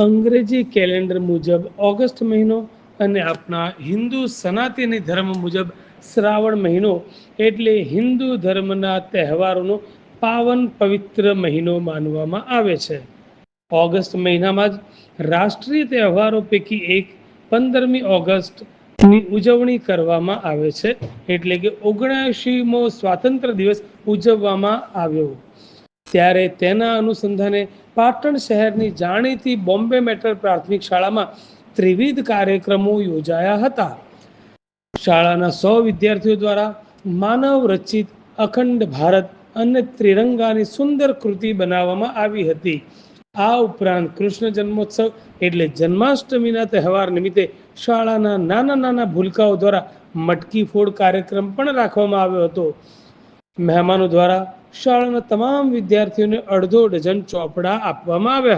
અંગ્રેજી કેલેન્ડર મુજબ ઓગસ્ટ મહિનો અને આપણા હિન્દુ સનાતની ધર્મ મુજબ શ્રાવણ મહિનો એટલે હિન્દુ ધર્મના તહેવારોનો પાવન પવિત્ર મહિનો માનવામાં આવે છે. ઓગસ્ટ મહિનામાં જ રાષ્ટ્રીય તહેવારો પૈકી એક 15મી ઓગસ્ટની ઉજવણી કરવામાં આવે છે. એટલે કે 79મો સ્વાતંત્ર્ય દિવસ ઉજવવામાં આવ્યો. ત્યારે તેના અનુસંધાને પાટણ શહેરની જાણીતી બોમ્બે મેટલ પ્રાથમિક શાળામાં ત્રિવિધ કાર્યક્રમો યોજાયા હતા. શાળાના 100 વિદ્યાર્થીઓ દ્વારા માનવ રચિત અખંડ ભારત અને ત્રિરંગાની સુંદર કૃતિ બનાવવામાં આવી હતી. આ ઉપરાંત કૃષ્ણ જન્મોત્સવ એટલે જન્માષ્ટમીના તહેવાર નિમિત્તે શાળાના નાના નાના ભૂલકાઓ દ્વારા મટકી ફોડ કાર્યક્રમ પણ રાખવામાં આવ્યો હતો. મહેમાનો દ્વારા શાળાના તમામ વિદ્યાર્થીઓને અડધો ડઝન ચોપડા આપવામાં આવ્યા.